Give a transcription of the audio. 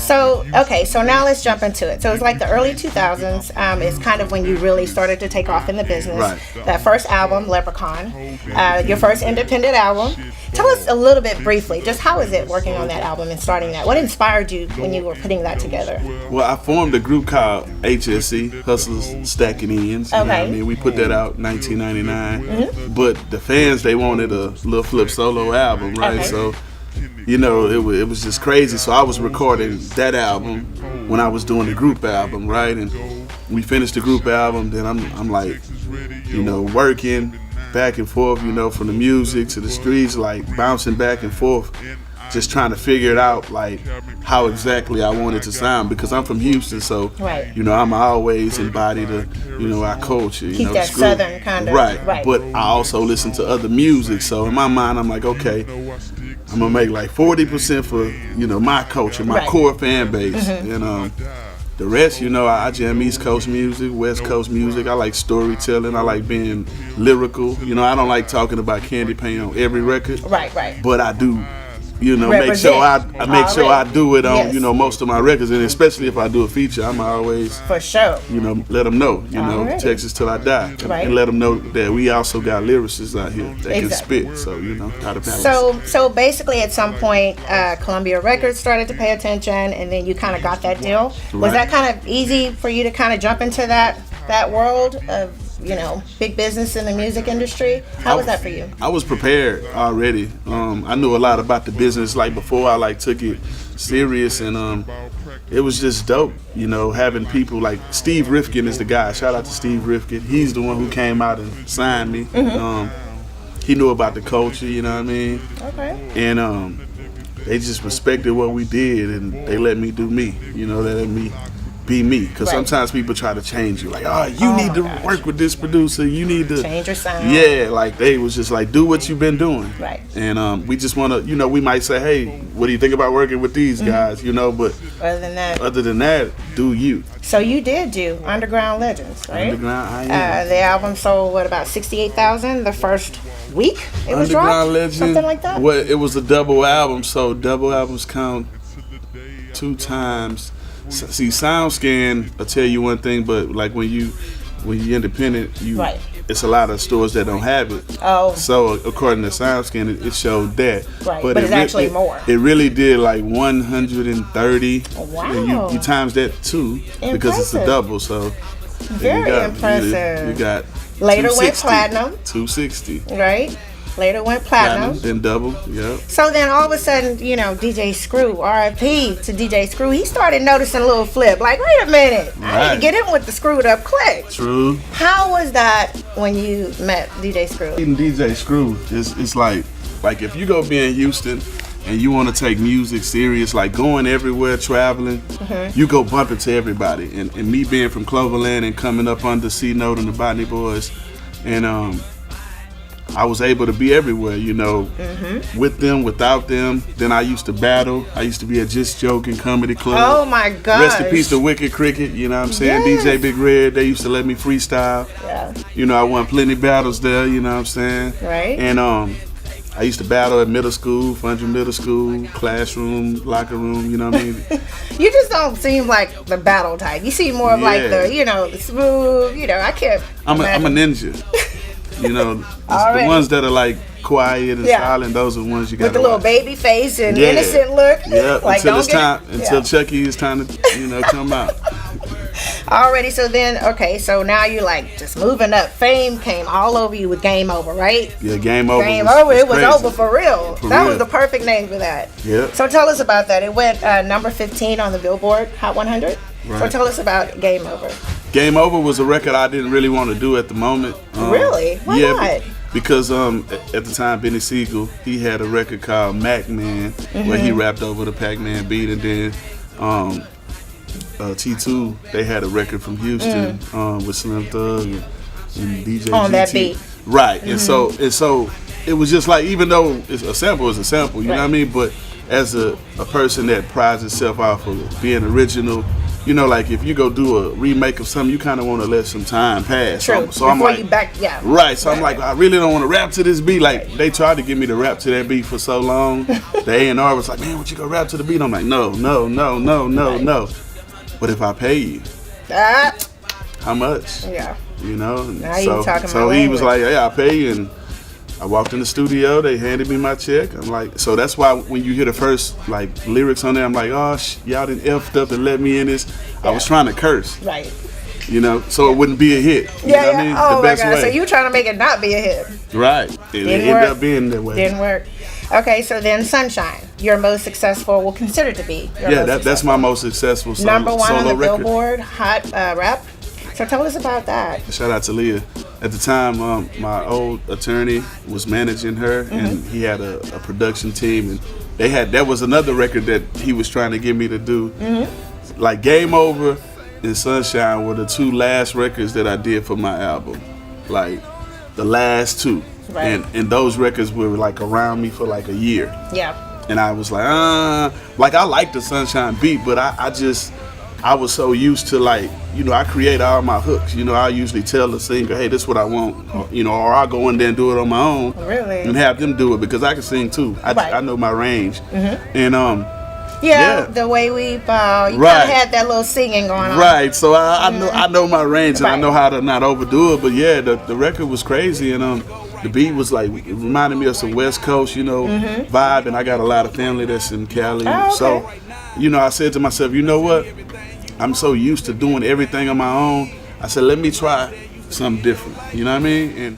So, okay, so now let's jump into it. So it's like the early 2000s. Is kind of when you really started to take off in the business. Right. That first album, Leprechaun, your first independent album. Tell us a little bit briefly, just how is it working on that album and starting that? What inspired you when you were putting that together? Well, I formed a group called HSC, Hustlers Stacking Ends. You know what I mean? We put that out in 1999. But the fans, they wanted a Lil Flip solo album, right? So, you know, it was just crazy. So I was recording that album when I was doing the group album, right? And we finished the group album, then I'm like, you know, working back and forth, you know, from the music to the streets, like bouncing back and forth, just trying to figure it out, like how exactly I wanted to sound, because I'm from Houston, so you know, I'm always embodied you know, our culture, you keep know, that southern kind of right. But I also listen to other music, so in my mind, I'm like, okay, I'm gonna make like 40% for, you know, my culture, my core fan base, and the rest, you know, I jam East Coast music, West Coast music. I like storytelling. I like being lyrical. You know, I don't like talking about candy paint on every record. Right. But I do, you know, Represent. make sure I do it on, you know, most of my records, and especially if I do a feature, I'm always, for sure, you know, let them know, you know, Texas till I die, and let them know that we also got lyricists out here that can spit. So, you know, gotta balance. So basically, at some point, Columbia Records started to pay attention, and then you kind of got that deal. Was that kind of easy for you to kind of jump into that world of, you know, big business in the music industry? How was that for you? I was prepared already. I knew a lot about the business, like before I like took it serious, and it was just dope, you know, having people like Steve Rifkin is the guy. Shout out to Steve Rifkin. He's the one who came out and signed me. He knew about the culture, you know what I mean? Okay. And they just respected what we did, and they let me do me. You know, they let me be me, because sometimes people try to change you, like, oh, you need to work with this producer, you need to change your sound. Yeah, like they was just like, do what you've been doing, and we just want to, you know, we might say, hey, what do you think about working with these guys, you know, but other than that, do you. So you did do Underground Legends, right? Underground, I am. The album sold, what, about 68,000 the first week it was dropped? Underground Legends, something like that? Well, it was a double album, so double albums count 2 times. See, SoundScan will tell you one thing, but like when you independent, it's a lot of stores that don't have it. Oh. So according to SoundScan, it showed that. Right, but it's actually more. It really did like 130. Wow. And you times that 2 because it's a double. So very impressive. You got later went platinum. 260. Right. Later went platinum. Then double, yeah. So then all of a sudden, you know, DJ Screw, R.I.P. to DJ Screw, he started noticing a little flip. Like, wait a minute, I need to get in with the screwed up click. True. How was that when you met DJ Screw? Even DJ Screw, it's like if you go be in Houston and you want to take music serious, like going everywhere, traveling, you go bump into everybody. And me being from Cloverland and coming up under C-Note and the Botany Boys, and I was able to be everywhere, you know, with them, without them. Then I used to battle. I used to be at Just Joking Comedy Club. Oh my God! Rest in peace to Wicked Cricket, you know what I'm saying? Yes. DJ Big Red, they used to let me freestyle. Yeah. You know, I won plenty battles there, you know what I'm saying? Right. And I used to battle at middle school, Fundra Middle School, classroom, locker room, you know what I mean? You just don't seem like the battle type. You seem more of like the, you know, the smooth, you know, I can't I'm a ninja. You know, the ones that are like quiet and silent, those are the ones you got with the little baby face and innocent look. Yeah, like, until it's time, until Chucky is time to, you know, come out. Already, so then, okay, so now you're like just moving up. Fame came all over you with Game Over, right? Yeah, Game Over. Game Over, it was over for real. That was the perfect name for that. Yeah. So tell us about that. It went number 15 on the Billboard Hot 100. Right. So tell us about Game Over. Game Over was a record I didn't really want to do at the moment. Really? Why not? Because at the time, Benny Siegel, he had a record called Mac Man, where he rapped over the Pac-Man beat, and then T2, they had a record from Houston with Slim Thug and DJ on GT. That beat. Right, and so it was just like, even though a sample is a sample, you know what I mean? But as a person that prides itself off of being original you know, like if you go do a remake of something, you kind of want to let some time pass. True. So I'm like, you back, yeah. Right. So I'm like, I really don't want to rap to this beat. Like they tried to get me to rap to that beat for so long. The A&R was like, man, would you go rap to the beat? I'm like, no. But if I pay you, how much? Yeah. You know. Now you talking so my he was like, language. yeah, I'll pay you, and I walked in the studio. They handed me my check. I'm like, so that's why when you hear the first like lyrics on there, I'm like, oh, y'all done effed up and let me in this. I was trying to curse, Right. you know, so it wouldn't be a hit. You know what I mean? Oh the my best God. way. So you trying to make it not be a hit? Right. It ended up being that way. Didn't work. Okay, so then Sunshine, your most successful, well, considered to be. That's my most successful solo, number one on the record. Billboard Hot Rap. So tell us about that. Shout out to Leah. At the time, my old attorney was managing her, and he had a production team, and that was another record that he was trying to get me to do. Like Game Over and Sunshine were the two last records that I did for my album, like the last two. Right. And those records were like around me for like a year. Yeah. And I was like I like the Sunshine beat, but I was so used to, like, you know, I create all my hooks. You know, I usually tell the singer, hey, this is what I want. Or, you know, or I'll go in there and do it on my own. Really? And have them do it because I can sing too. I know my range. And the way we kind of had that little singing going on. Right. So I know my range, and I know how to not overdo it. But yeah, the record was crazy, and the beat was like, it reminded me of some West Coast, you know, vibe. And I got a lot of family that's in Cali. Oh, okay. So, you know, I said to myself, you know what? I'm so used to doing everything on my own. I said, let me try something different. You know what I mean? And